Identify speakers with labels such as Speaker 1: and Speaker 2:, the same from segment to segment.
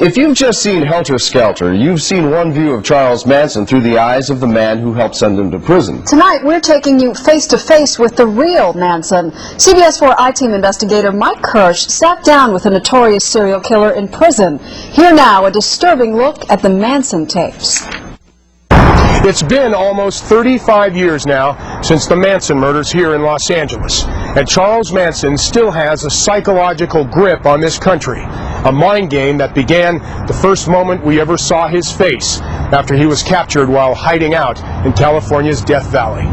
Speaker 1: If you've just seen Helter Skelter, you've seen one view of Charles Manson through the eyes of the man who helped send him to prison.
Speaker 2: Tonight, we're taking you face-to-face with the real Manson. CBS 4 I-Team investigator Mike Kirsch sat down with a notorious serial killer in prison. Here now, a disturbing look at the Manson tapes.
Speaker 3: It's been almost 35 years now since the Manson murders here in Los Angeles, and Charles Manson still has a psychological grip on this country, a mind game that began the first moment we ever saw his face after he was captured while hiding out in California's Death Valley.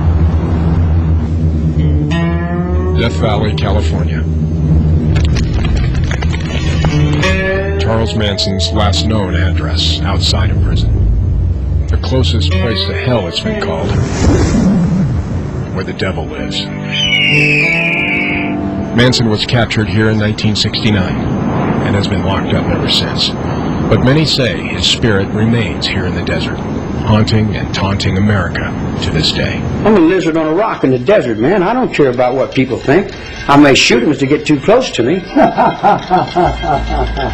Speaker 4: Death Valley, California. Charles Manson's last known address outside of prison. The closest place to hell, it's been called. Where the devil lives. Manson was captured here in 1969 and has been locked up ever since. But many say his spirit remains here in the desert, haunting and taunting America to this day.
Speaker 5: I'm a lizard on a rock in the desert, man. I don't care about what people think. I may shoot them if they get too close to me.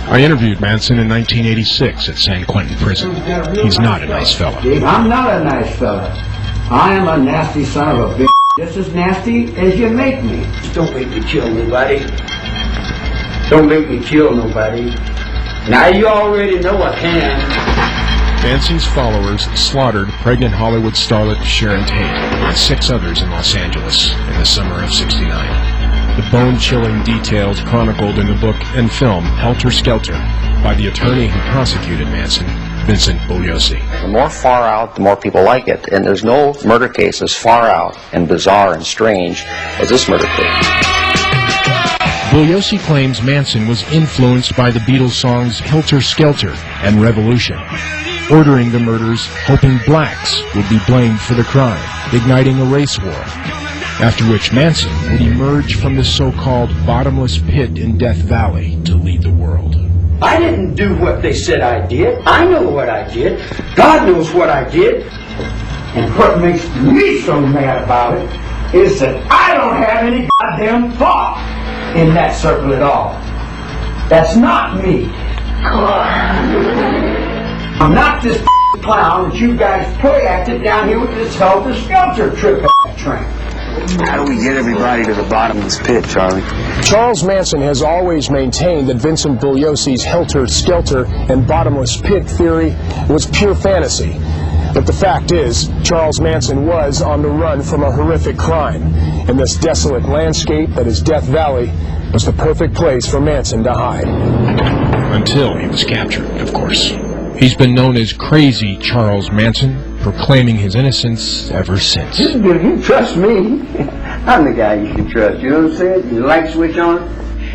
Speaker 4: I interviewed Manson in 1986 at San Quentin Prison. He's not a nice fella.
Speaker 5: I'm not a nice fella. I am a nasty son of a bitch. Just as nasty as you make me. Don't make me kill nobody. Don't make me kill nobody. Now you already know I can.
Speaker 4: Manson's followers slaughtered pregnant Hollywood starlet Sharon Tate and 6 others in Los Angeles in the summer of '69. The bone-chilling details chronicled in the book and film Helter Skelter by the attorney who prosecuted Manson, Vincent Bugliosi.
Speaker 6: The more far out, the more people like it, and there's no murder case as far out and bizarre and strange as this murder case.
Speaker 4: Bugliosi claims Manson was influenced by the Beatles' songs Helter Skelter and Revolution, ordering the murders hoping blacks would be blamed for the crime, igniting a race war, after which Manson would emerge from the so-called bottomless pit in Death Valley to lead the world.
Speaker 5: I didn't do what they said I did. I know what I did. God knows what I did. And what makes me so mad about it is that I don't have any goddamn thought in that circle at all. That's not me. I'm not this clown that you guys play-acted down here with this Helter Skelter trip train.
Speaker 6: How do we get everybody to the bottom of this pit, Charlie?
Speaker 3: Charles Manson has always maintained that Vincent Bugliosi's Helter Skelter and bottomless pit theory was pure fantasy. But the fact is, Charles Manson was on the run from a horrific crime, and this desolate landscape that is Death Valley was the perfect place for Manson to hide.
Speaker 4: Until he was captured, of course. He's been known as Crazy Charles Manson, proclaiming his innocence ever since.
Speaker 5: You trust me. I'm the guy you can trust, you know what I'm saying? You light switch on?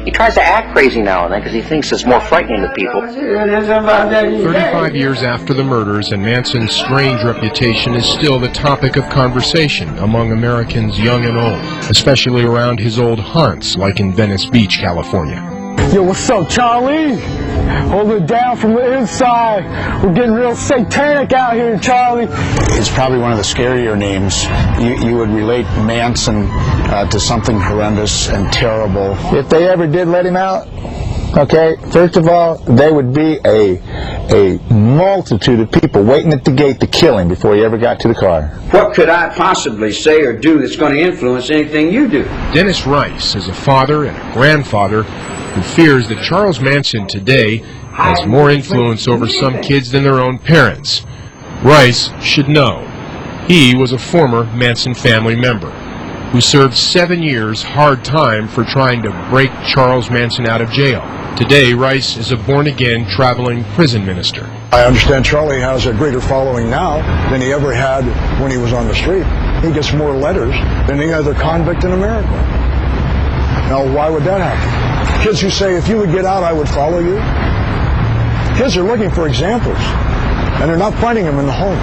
Speaker 6: He tries to act crazy now and then because he thinks it's more frightening to people.
Speaker 4: 35 years after the murders, and Manson's strange reputation is still the topic of conversation among Americans young and old, especially around his old haunts like in Venice Beach, California.
Speaker 3: Yo, what's up, Charlie? Hold it down from the inside. We're getting real satanic out here, Charlie.
Speaker 7: It's probably one of the scarier names. You would relate Manson to something horrendous and terrible. If they ever did let him out, okay, first of all, there would be a multitude of people waiting at the gate to kill him before he ever got to the car.
Speaker 5: What could I possibly say or do that's going to influence anything you do?
Speaker 4: Dennis Rice is a father and a grandfather who fears that Charles Manson today has more influence over some kids than their own parents. Rice should know. He was a former Manson family member who served 7 years hard time for trying to break Charles Manson out of jail. Today, Rice is a born-again traveling prison minister.
Speaker 7: I understand Charlie has a greater following now than he ever had when he was on the street. He gets more letters than any other convict in America. Now, why would that happen? Kids who say, if you would get out, I would follow you. Kids are looking for examples, and they're not finding them in the home.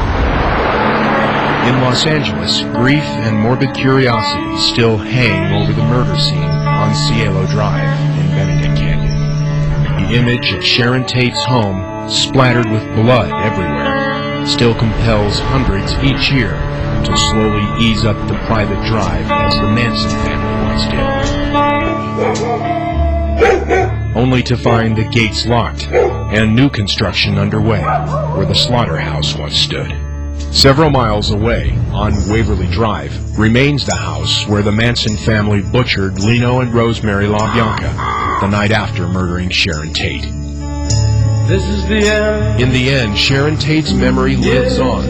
Speaker 4: In Los Angeles, grief and morbid curiosity still hang over the murder scene on Cielo Drive in Benedict Canyon. The image of Sharon Tate's home, splattered with blood everywhere, still compels hundreds each year to slowly ease up the private drive as the Manson family once did. Only to find the gates locked and new construction underway where the slaughterhouse once stood. Several miles away, on Waverly Drive, remains the house where the Manson family butchered Leno and Rosemary LaBianca the night after murdering Sharon Tate.
Speaker 8: This is the end.
Speaker 4: In the end, Sharon Tate's memory lives on.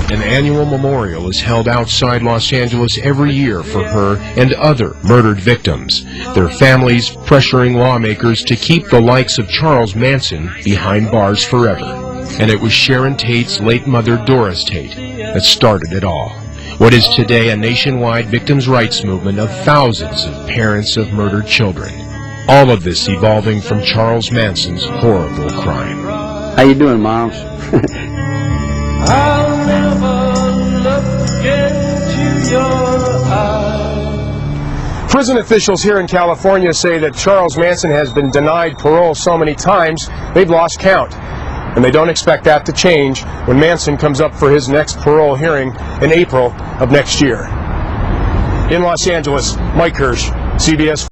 Speaker 4: An annual memorial is held outside Los Angeles every year for her and other murdered victims, their families pressuring lawmakers to keep the likes of Charles Manson behind bars forever. And it was Sharon Tate's late mother, Doris Tate, that started it all. What is today a nationwide victims' rights movement of thousands of parents of murdered children. All of this evolving from Charles Manson's horrible crime.
Speaker 9: How you doing, Moms?
Speaker 8: I'll never look into your eyes.
Speaker 3: Prison officials here in California say that Charles Manson has been denied parole so many times they've lost count. And they don't expect that to change when Manson comes up for his next parole hearing in April of next year. In Los Angeles, Mike Hirsch, CBS.